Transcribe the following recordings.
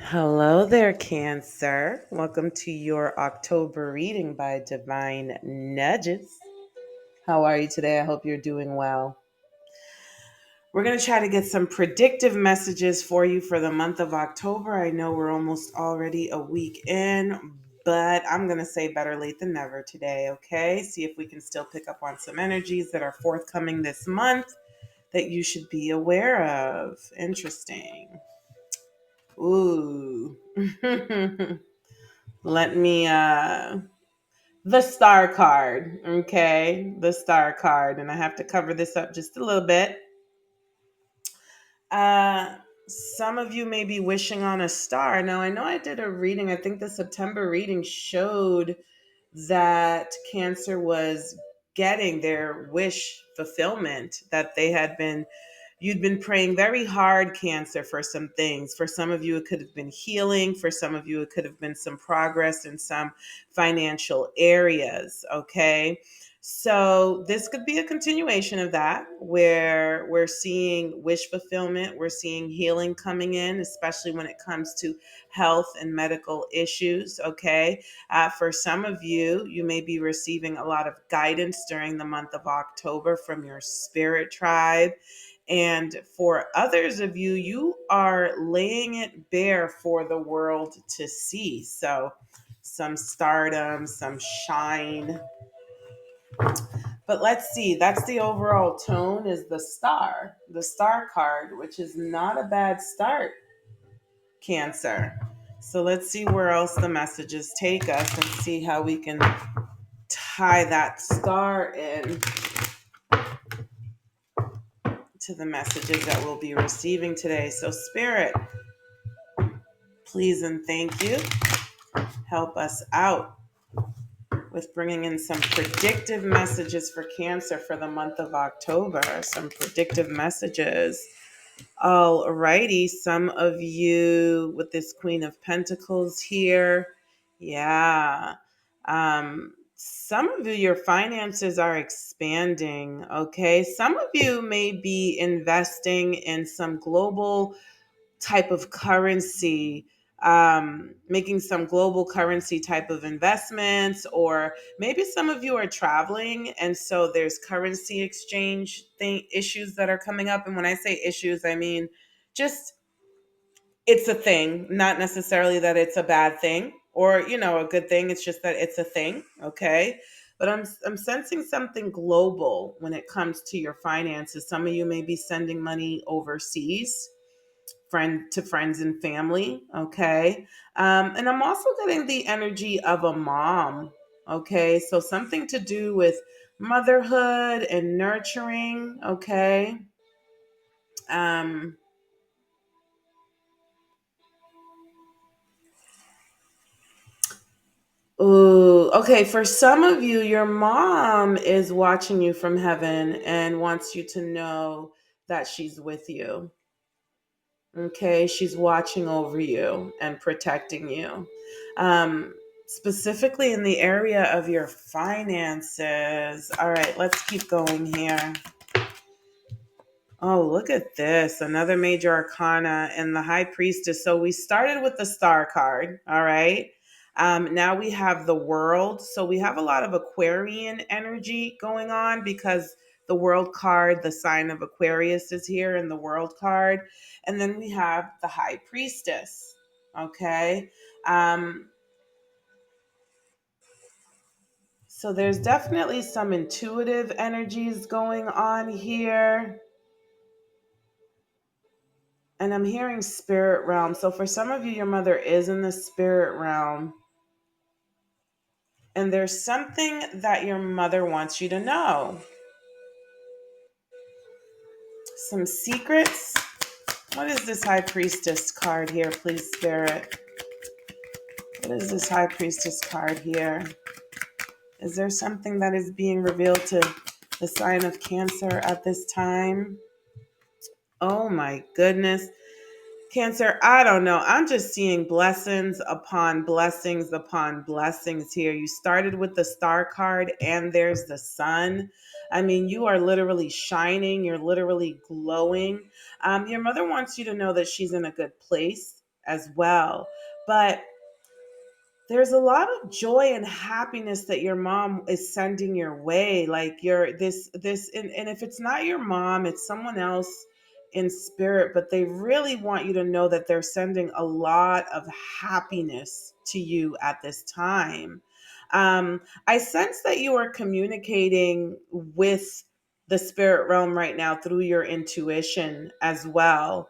Hello there, Cancer. Welcome to your October reading by Divine Nudges. How are you today? I hope you're doing well. We're going to try to get some predictive messages for you for the month of October. I know we're almost already a week in, but I'm going to say better late than never today, okay? See if we can still pick up on some energies that are forthcoming this month that you should be aware of. Interesting. Ooh. Let me the star card, okay? The star card, and I have to cover this up just a little bit. Uh some of you may be wishing on a star. Now, I know I did a reading. I think the September reading showed that Cancer was getting their wish fulfillment, that they had been you'd been praying very hard, Cancer, for some things. For some of you, it could have been healing. For some of you, it could have been some progress in some financial areas. Okay. So this could be a continuation of that, where we're seeing wish fulfillment, we're seeing healing coming in, especially when it comes to health and medical issues. Okay. For some of you, you may be receiving a lot of guidance during the month of October from your spirit tribe. And for others of you, you are laying it bare for the world to see. So some stardom, some shine. But let's see, that's the overall tone, is the star card, which is not a bad start, Cancer. So let's see where else the messages take us and see how we can tie that star in to the messages that we'll be receiving today. So Spirit, please and thank you. Help us out with bringing in some predictive messages for Cancer for the month of October. Some predictive messages. Alrighty, some of you with this Queen of Pentacles here. Yeah. Some of you, your finances are expanding, okay? Some of you may be investing in some global type of currency, making some global currency type of investments, or maybe some of you are traveling, and so there's currency exchange issues that are coming up. And when I say issues, I mean just it's a thing, not necessarily that it's a bad thing or a good thing. It's just that it's a thing, okay? But I'm sensing something global when it comes to your finances. Some of you may be sending money overseas to friends and family, okay? And I'm also getting the energy of a mom, okay? So something to do with motherhood and nurturing, okay? Um, Ooh, okay. For some of you, your mom is watching you from heaven and wants you to know that she's with you. Okay, she's watching over you and protecting you. Specifically in the area of your finances. All right, let's keep going here. Oh, look at this. Another major arcana and the high priestess. So we started with the star card. All right. Now we have the world. So we have a lot of Aquarian energy going on because the world card, the sign of Aquarius, is here in the world card. And then we have the high priestess. Okay. So there's definitely some intuitive energies going on here. And I'm hearing spirit realm. So for some of you, your mother is in the spirit realm. And there's something that your mother wants you to know. Some secrets. What is this high priestess card here, please, spirit? What is this high priestess card here? Is there something that is being revealed to the sign of Cancer at this time? Oh my goodness. Cancer, I don't know. I'm just seeing blessings upon blessings here. You started with the star card and there's the sun. I mean, you are literally shining, you're literally glowing. Your mother wants you to know that she's in a good place as well. But there's a lot of joy and happiness that your mom is sending your way. Like you're and if it's not your mom, it's someone else in spirit, but they really want you to know that they're sending a lot of happiness to you at this time. I sense that you are communicating with the spirit realm right now through your intuition as well.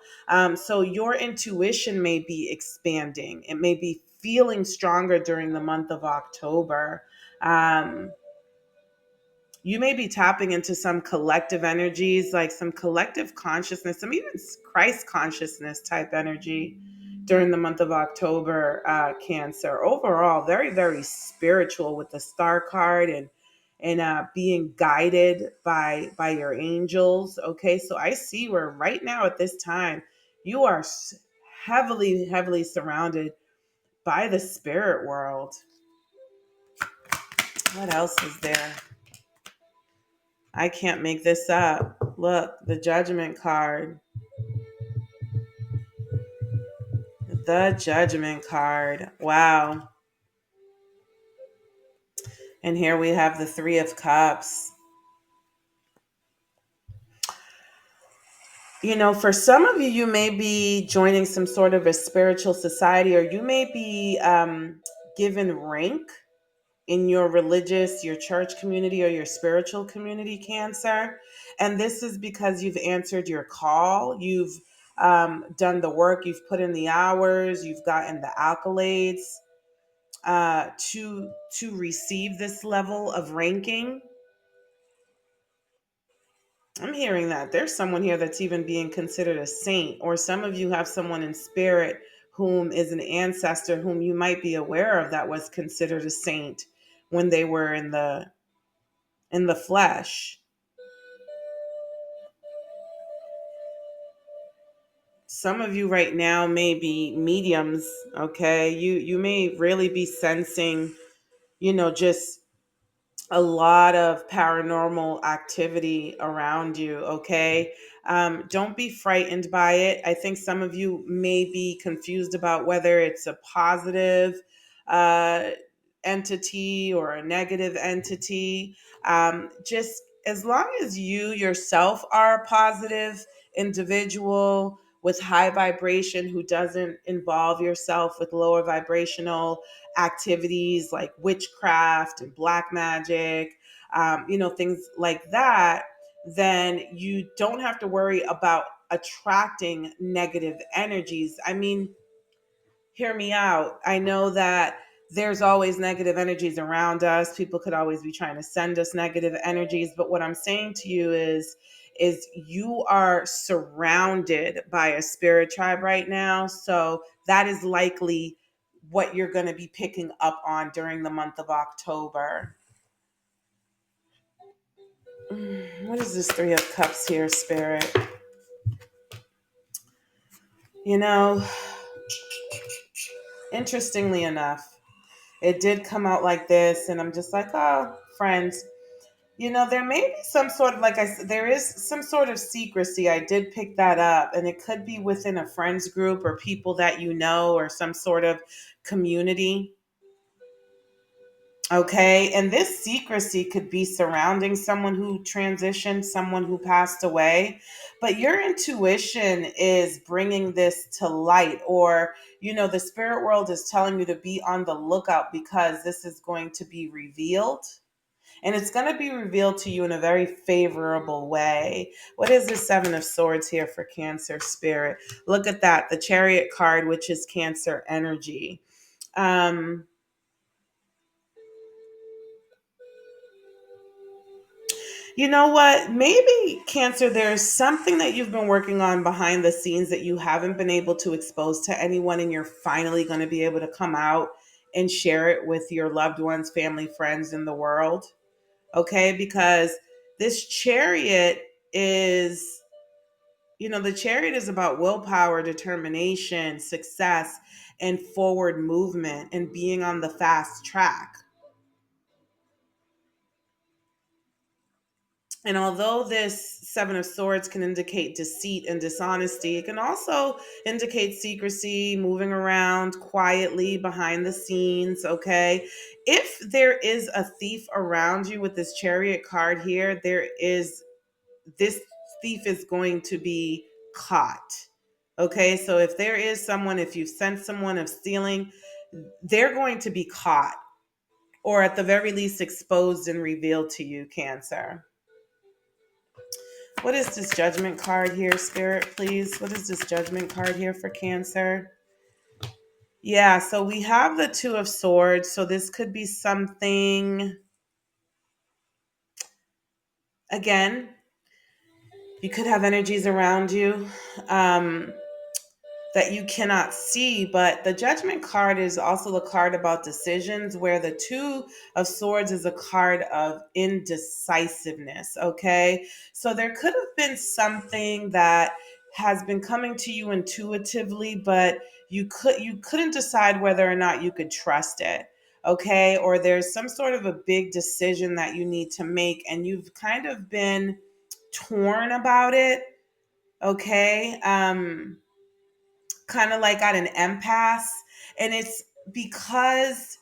So your intuition may be expanding. It may be feeling stronger during the month of October. Um, you may be tapping into some collective energies, like some collective consciousness, some even Christ consciousness type energy during the month of October, Cancer. Overall, very, very spiritual with the star card and being guided by your angels. Okay, so I see where right now at this time you are heavily, heavily surrounded by the spirit world. What else is there? I can't make this up. Look, the judgment card. The judgment card. Wow. And here we have the Three of Cups. You know, for some of you, you may be joining some sort of a spiritual society, or you may be given rank in your religious, your church community, or your spiritual community, Cancer. And this is because you've answered your call. You've done the work. You've put in the hours. You've gotten the accolades to receive this level of ranking. I'm hearing that there's someone here that's even being considered a saint, or some of you have someone in spirit whom is an ancestor whom you might be aware of that was considered a saint when they were in the flesh. Some of you right now may be mediums, okay? You may really be sensing, just a lot of paranormal activity around you, okay? Don't be frightened by it. I think some of you may be confused about whether it's a positive uh, entity or a negative entity. Just as long as you yourself are a positive individual with high vibration who doesn't involve yourself with lower vibrational activities like witchcraft and black magic, things like that, then you don't have to worry about attracting negative energies. I mean, hear me out. I know that there's always negative energies around us. People could always be trying to send us negative energies, but what I'm saying to you is you are surrounded by a spirit tribe right now. So that is likely what you're going to be picking up on during the month of October. What is this Three of Cups here, Spirit? You know, interestingly enough, it did come out like this, and I'm just like, oh, friends. There may be some sort of, like I said, there is some sort of secrecy. I did pick that up, and it could be within a friends group or people that you know or some sort of community. Okay. And this secrecy could be surrounding someone who transitioned, someone who passed away. But your intuition is bringing this to light, or, the spirit world is telling you to be on the lookout because this is going to be revealed. And it's going to be revealed to you in a very favorable way. What is the Seven of Swords here for Cancer Spirit? Look at that. The Chariot card, which is Cancer energy. Um, You know what? Maybe, Cancer, there's something that you've been working on behind the scenes that you haven't been able to expose to anyone, and you're finally going to be able to come out and share it with your loved ones, family, friends in the world. Okay? Because this chariot is The chariot is about willpower, determination, success, and forward movement and being on the fast track. And although this Seven of Swords can indicate deceit and dishonesty, it can also indicate secrecy, moving around quietly behind the scenes. Okay. If there is a thief around you with this Chariot card here, this thief is going to be caught. Okay. So if there is someone, if you sense someone of stealing, they're going to be caught, or at the very least exposed and revealed to you, Cancer. What is this Judgment card here, Spirit, please? What is this Judgment card here for Cancer? Yeah, so we have the Two of Swords. So this could be something, again, you could have energies around you. That you cannot see, but the Judgment card is also the card about decisions, where the Two of Swords is a card of indecisiveness. Okay, so there could have been something that has been coming to you intuitively, but you couldn't decide whether or not you could trust it. Okay, or there's some sort of a big decision that you need to make, and you've kind of been torn about it. Okay, kind of like at an impasse. And it's because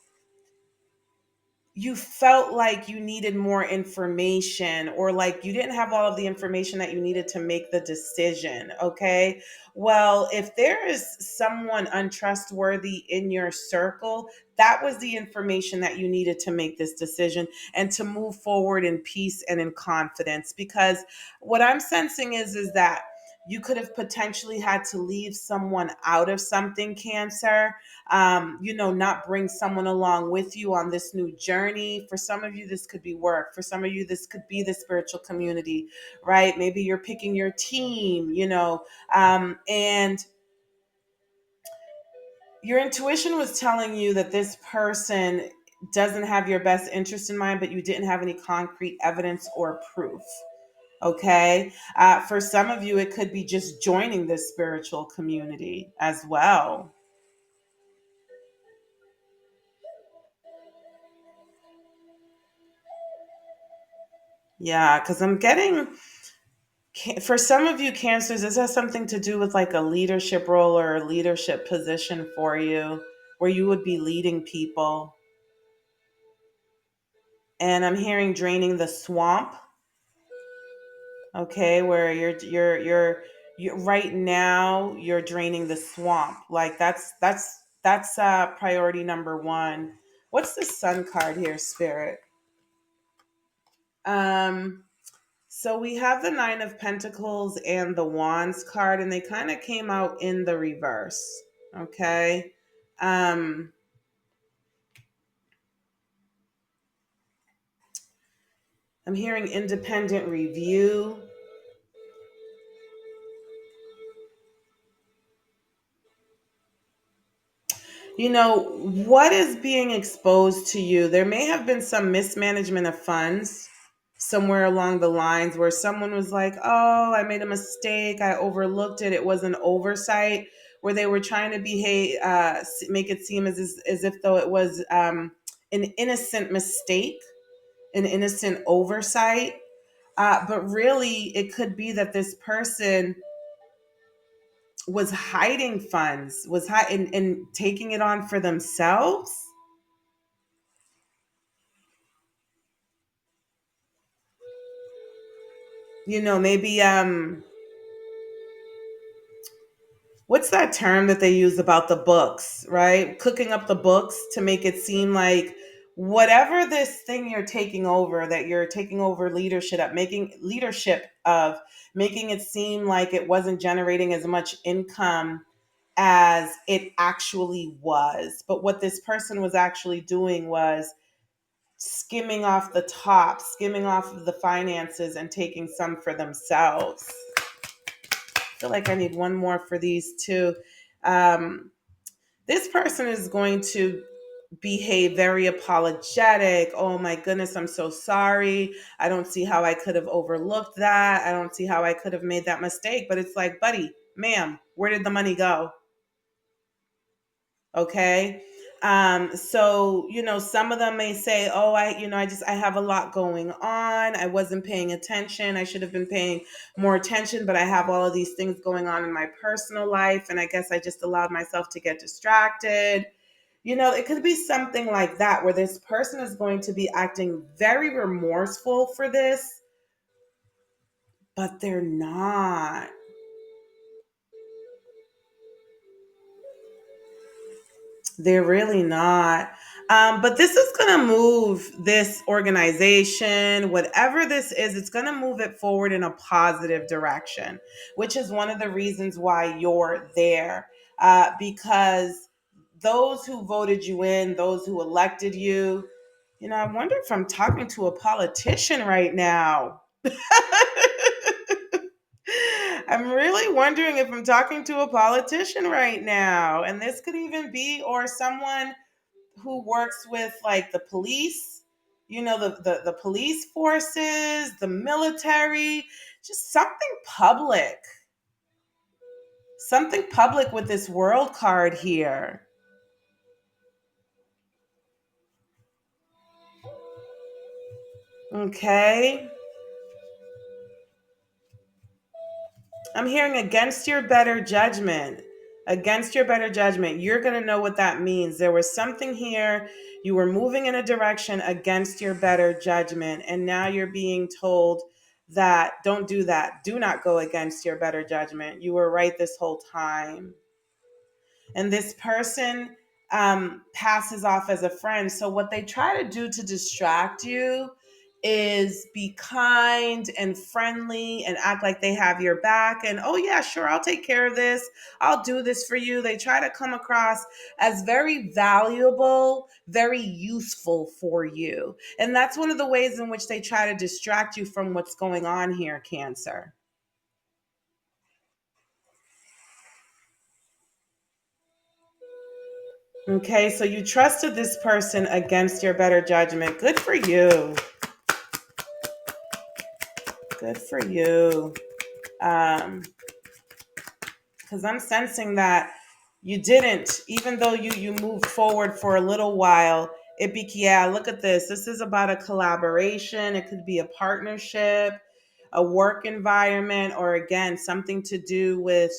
you felt like you needed more information, or like you didn't have all of the information that you needed to make the decision. Okay. Well, if there is someone untrustworthy in your circle, that was the information that you needed to make this decision and to move forward in peace and in confidence. Because what I'm sensing is that you could have potentially had to leave someone out of something, Cancer. Not bring someone along with you on this new journey. For some of you, this could be work. For some of you, this could be the spiritual community, right? Maybe you're picking your team, and your intuition was telling you that this person doesn't have your best interest in mind, but you didn't have any concrete evidence or proof. Okay. For some of you, it could be just joining this spiritual community as well. Yeah, because I'm getting, for some of you Cancers, this has something to do with like a leadership role or a leadership position for you, where you would be leading people. And I'm hearing draining the swamp. Okay, where you're right now you're draining the swamp. Like that's priority number one. What's the Sun card here, Spirit? Um So we have the Nine of Pentacles and the Wands card, and they kind of came out in the reverse. Okay. Um, I'm hearing independent review. What is being exposed to you? There may have been some mismanagement of funds somewhere along the lines, where someone was like, oh, I made a mistake. I overlooked it. It was an oversight, where they were trying to behave, make it seem as if though it was an innocent mistake, an innocent oversight. But really, it could be that this person was hiding funds, was and taking it on for themselves. Maybe what's that term that they use about the books, right? Cooking up the books to make it seem like whatever this thing you're taking over, that you're taking over leadership of, making it seem like it wasn't generating as much income as it actually was. But what this person was actually doing was skimming off the top, skimming off of the finances and taking some for themselves. I feel like I need one more for these two. Um, this person is going to behave very apologetic. Oh my goodness, I'm so sorry. I don't see how I could have overlooked that. I don't see how I could have made that mistake. But it's like, buddy, ma'am, where did the money go? Okay. So, some of them may say, oh, I have a lot going on. I wasn't paying attention. I should have been paying more attention, but I have all of these things going on in my personal life. And I guess I just allowed myself to get distracted. It could be something like that where this person is going to be acting very remorseful for this, but they're not. They're really not. But this is going to move this organization, whatever this is, it's going to move it forward in a positive direction, which is one of the reasons why you're there. Because those who voted you in, those who elected you, I wonder if I'm talking to a politician right now. I'm really wondering if I'm talking to a politician right now. And this could even be, or someone who works with like the police, the police forces, the military, just something public with this world card here. Okay. I'm hearing against your better judgment. Against your better judgment. You're going to know what that means. There was something here. You were moving in a direction against your better judgment. And now you're being told that don't do that. Do not go against your better judgment. You were right this whole time. And this person passes off as a friend. So, what they try to do to distract you is be kind and friendly and act like they have your back. And, oh, yeah, sure, I'll take care of this. I'll do this for you. They try to come across as very valuable, very useful for you. And that's one of the ways in which they try to distract you from what's going on here, Cancer. Okay, so you trusted this person against your better judgment. Good for you. Good for you. Um, because I'm sensing that you didn't, even though you moved forward for a little while. Yeah, look at this. This is about a collaboration. It could be a partnership, a work environment, or again, something to do with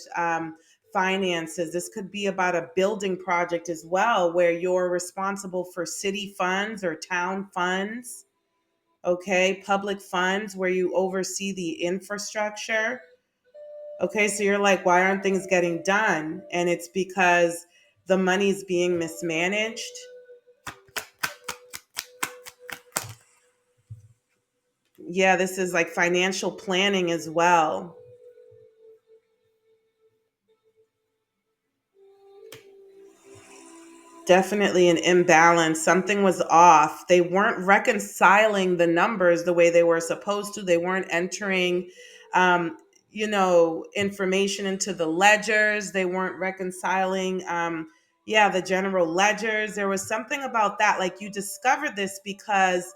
finances. This could be about a building project as well, where you're responsible for city funds or town funds, okay, public funds, where you oversee the infrastructure. Okay, so you're like, why aren't things getting done? And it's because the money's being mismanaged. Yeah, this is like financial planning as well. Definitely an imbalance. Something was off. They weren't reconciling the numbers the way they were supposed to. They weren't entering, um, information into the ledgers. They weren't reconciling, yeah, the general ledgers. There was something about that. Like you discovered this because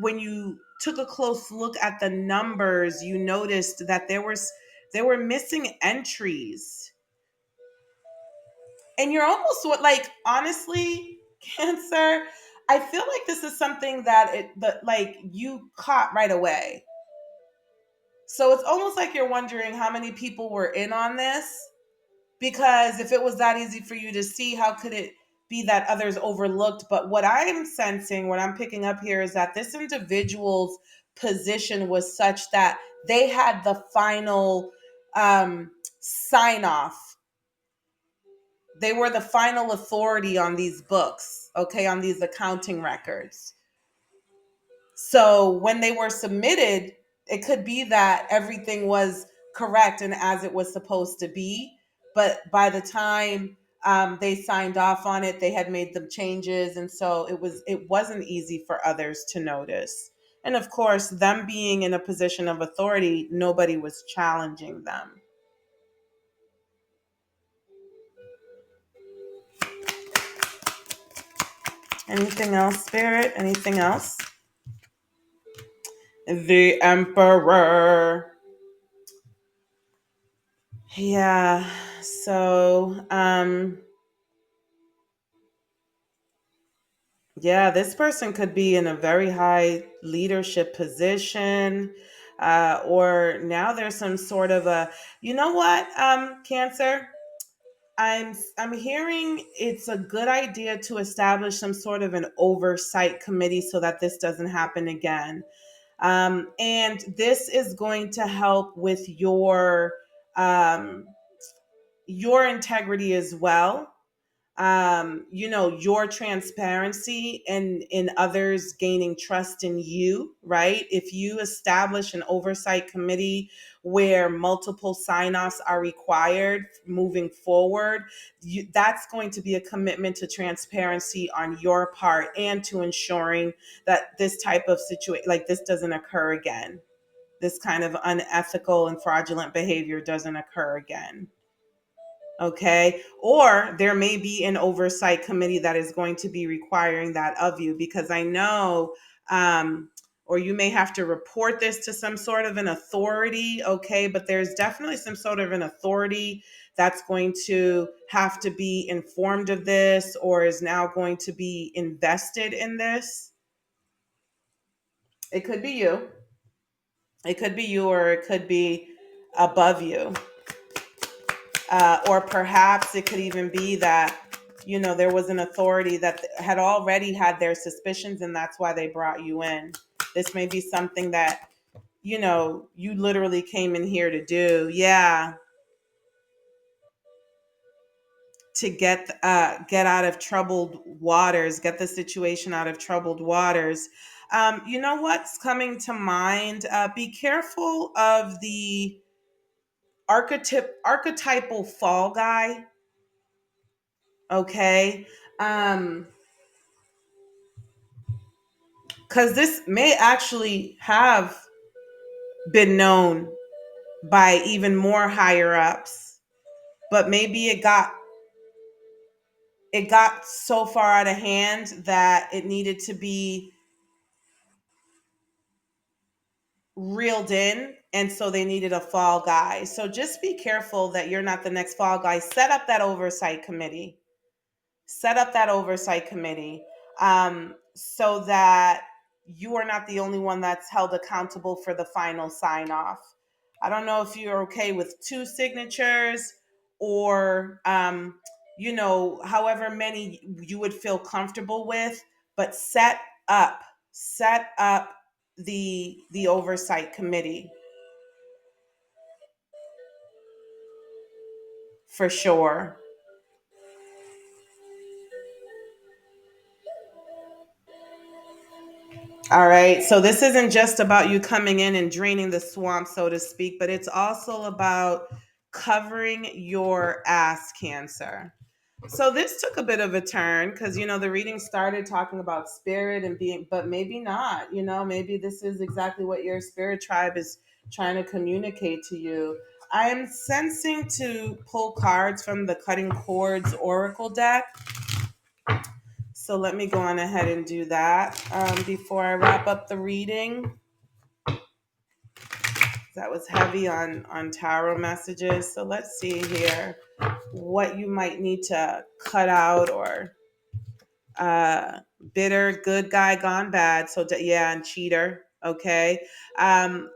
when you took a close look at the numbers, you noticed that there were missing entries. And you're almost like honestly, Cancer, I feel like this is something that like you caught right away. So it's almost like you're wondering how many people were in on this, because if it was that easy for you to see, how could it be that others overlooked? But what I'm sensing, what I'm picking up here is that this individual's position was such that they had the final sign off. They were the final authority on these books, okay, on these accounting records. So when they were submitted, it could be that everything was correct and as it was supposed to be. But by the time they signed off on it, they had made the changes, and so it wasn't easy for others to notice. And of course, them being in a position of authority, nobody was challenging them. Anything else, Spirit? Anything else? The Emperor. Yeah. So, yeah, this person could be in a very high leadership position, or now there's some sort of a, you know what, Cancer? I'm hearing it's a good idea to establish some sort of an oversight committee so that this doesn't happen again. And this is going to help with um, your integrity as well. Your transparency and in others gaining trust in you, right? If you establish an oversight committee where multiple sign-offs are required moving forward, that's going to be a commitment to transparency on your part and to ensuring that this type of situation like this doesn't occur again. This kind of unethical and fraudulent behavior doesn't occur again. Okay. Or there may be an oversight committee that is going to be requiring that of you because I know, or you may have to report this to some sort of an authority. Okay. But there's definitely some sort of an authority that's going to have to be informed of this or is now going to be invested in this. It could be you. It could be you, or it could be above you. Or perhaps it could even be that, there was an authority that had already had their suspicions and that's why they brought you in. This may be something that, you literally came in here to do. Yeah. To get out of troubled waters, get the situation out of troubled waters. You know what's coming to mind? Be careful of the archetypal fall guy. Okay. Um, because this may actually have been known by even more higher ups, but maybe it got so far out of hand that it needed to be reeled in, and so they needed a fall guy. So just be careful that you're not the next fall guy. Set up that oversight committee. Set up that oversight committee, so that you are not the only one that's held accountable for the final sign off. I don't know if you're okay with two signatures or, however many you would feel comfortable with, but up, set up the oversight committee for sure. All right. So this isn't just about you coming in and draining the swamp, so to speak, but it's also about covering your ass, Cancer. So this took a bit of a turn because, the reading started talking about spirit and being, but maybe not. Maybe this is exactly what your spirit tribe is trying to communicate to you. I am sensing to pull cards from the Cutting Cords Oracle deck. So let me go on ahead and do that before I wrap up the reading. That was heavy on tarot messages. So let's see here what you might need to cut out or uh, bitter, good guy gone bad. So yeah, and cheater. Okay. I'm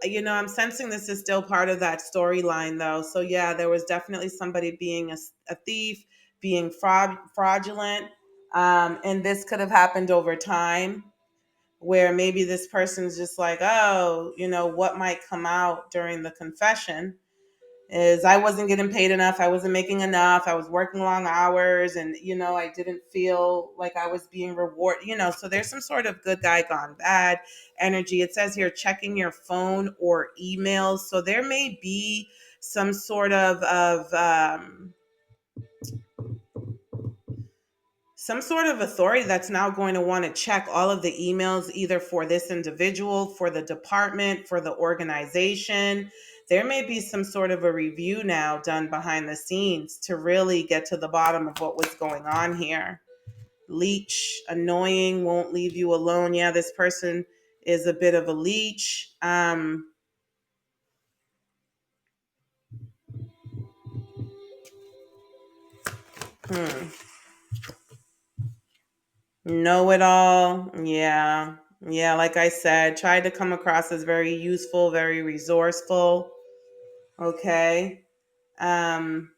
sensing this is still part of that storyline though. So yeah, there was definitely somebody being a thief, being fraudulent. And this could have happened over time where maybe this person's just like, oh, what might come out during the confession is I wasn't getting paid enough. I wasn't making enough. I was working long hours and, I didn't feel like I was being rewarded, so there's some sort of good guy gone bad energy. It says here, checking your phone or emails. So there may be some sort of authority that's now going to want to check all of the emails, either for this individual, for the department, for the organization. There may be some sort of a review now done behind the scenes to really get to the bottom of what was going on here. Leech, annoying, won't leave you alone. Yeah, this person is a bit of a leech. Hmm. Know it all. Yeah. Yeah, like I said, tried to come across as very useful, very resourceful. Okay. Um,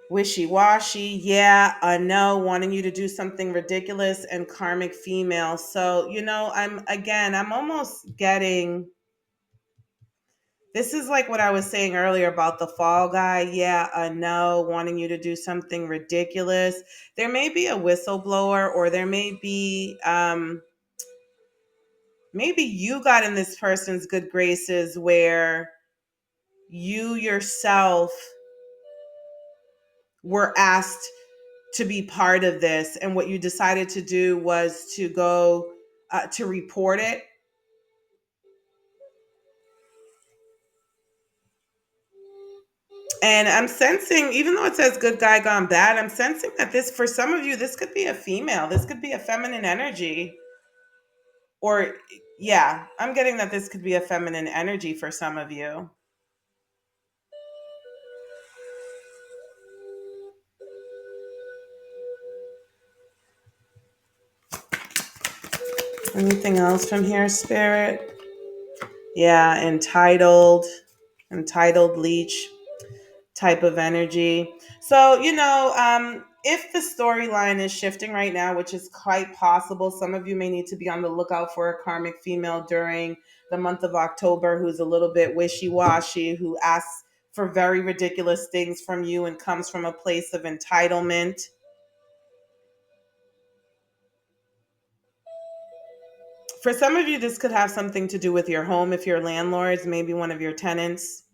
wishy-washy. Yeah, no, wanting you to do something ridiculous and karmic female. So, I'm almost getting. This is like what I was saying earlier about the fall guy. Yeah, no, wanting you to do something ridiculous. There may be a whistleblower, or there may be, maybe you got in this person's good graces where you yourself were asked to be part of this. And what you decided to do was to go to report it. And I'm sensing, even though it says good guy gone bad, I'm sensing that this, for some of you, this could be a female. This could be a feminine energy. Or, yeah, I'm getting that this could be a feminine energy for some of you. Anything else from here, Spirit? Yeah, entitled leech type of energy. So, if the storyline is shifting right now, which is quite possible, some of you may need to be on the lookout for a karmic female during the month of October who's a little bit wishy washy, who asks for very ridiculous things from you and comes from a place of entitlement. For some of you, this could have something to do with your home if you're landlords, maybe one of your tenants.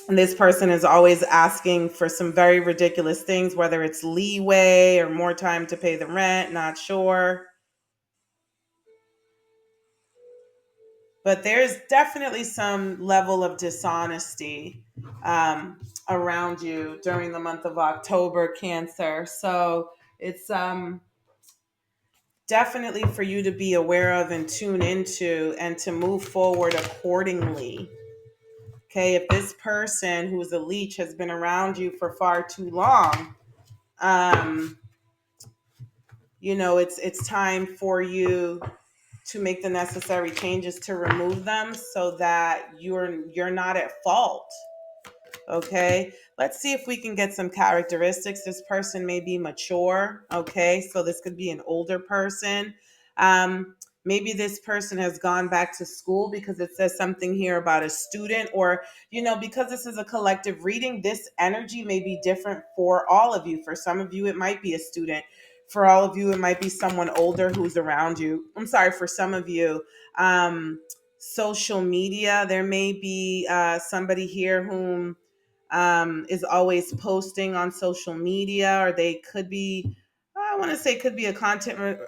And this person is always asking for some very ridiculous things, whether it's leeway or more time to pay the rent, not sure. But there's definitely some level of dishonesty um, around you during the month of October, Cancer. So it's definitely for you to be aware of and tune into and to move forward accordingly. Okay, if this person who's a leech has been around you for far too long, um, it's time for you to make the necessary changes to remove them so that you're not at fault. Okay, let's see if we can get some characteristics. This person may be mature. Okay, so this could be an older person. Maybe this person has gone back to school, because it says something here about a student, or because this is a collective reading, this energy may be different for all of you. For some of you it might be a student. For all of you it might be someone older who's around you. I'm sorry, for some of you, social media, there may be somebody here whom is always posting on social media, or they could be, I want to say, could be a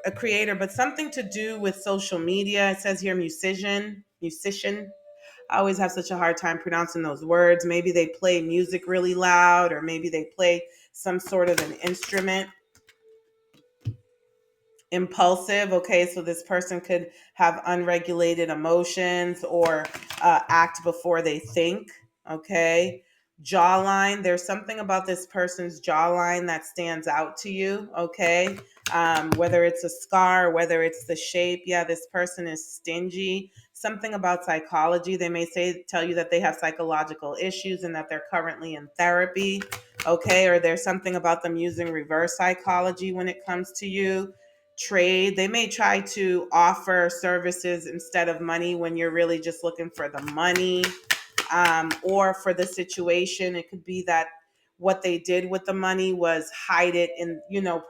a creator, but something to do with social media. It says here musician. I always have such a hard time pronouncing those words. Maybe they play music really loud, or maybe they play some sort of an instrument. Impulsive. Okay, so this person could have unregulated emotions, or act before they think. Okay, jawline, there's something about this person's jawline that stands out to you. Okay, whether it's a scar, whether it's the shape. Yeah, this person is stingy. Something about psychology, they may tell you that they have psychological issues and that they're currently in therapy. Okay, or there's something about them using reverse psychology when it comes to you. Trade, they may try to offer services instead of money when you're really just looking for the money, or for the situation. It could be that what they did with the money was hide it in,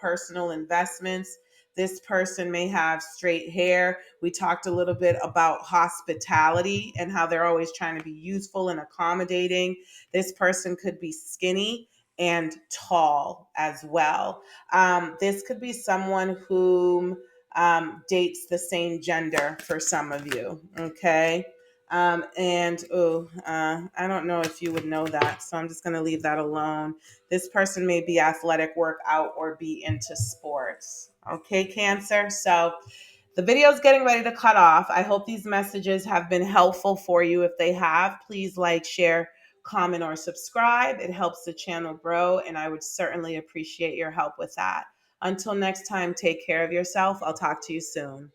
personal investments. This person may have straight hair. We talked a little bit about hospitality and how they're always trying to be useful and accommodating. This person could be skinny and tall as well. This could be someone who dates the same gender for some of you. Okay. I don't know if you would know that, so I'm just going to leave that alone. This person may be athletic, work out, or be into sports. Okay, Cancer. So the video is getting ready to cut off. I hope these messages have been helpful for you. If they have, please like, share, comment, or subscribe. It helps the channel grow, and I would certainly appreciate your help with that. Until next time, take care of yourself. I'll talk to you soon.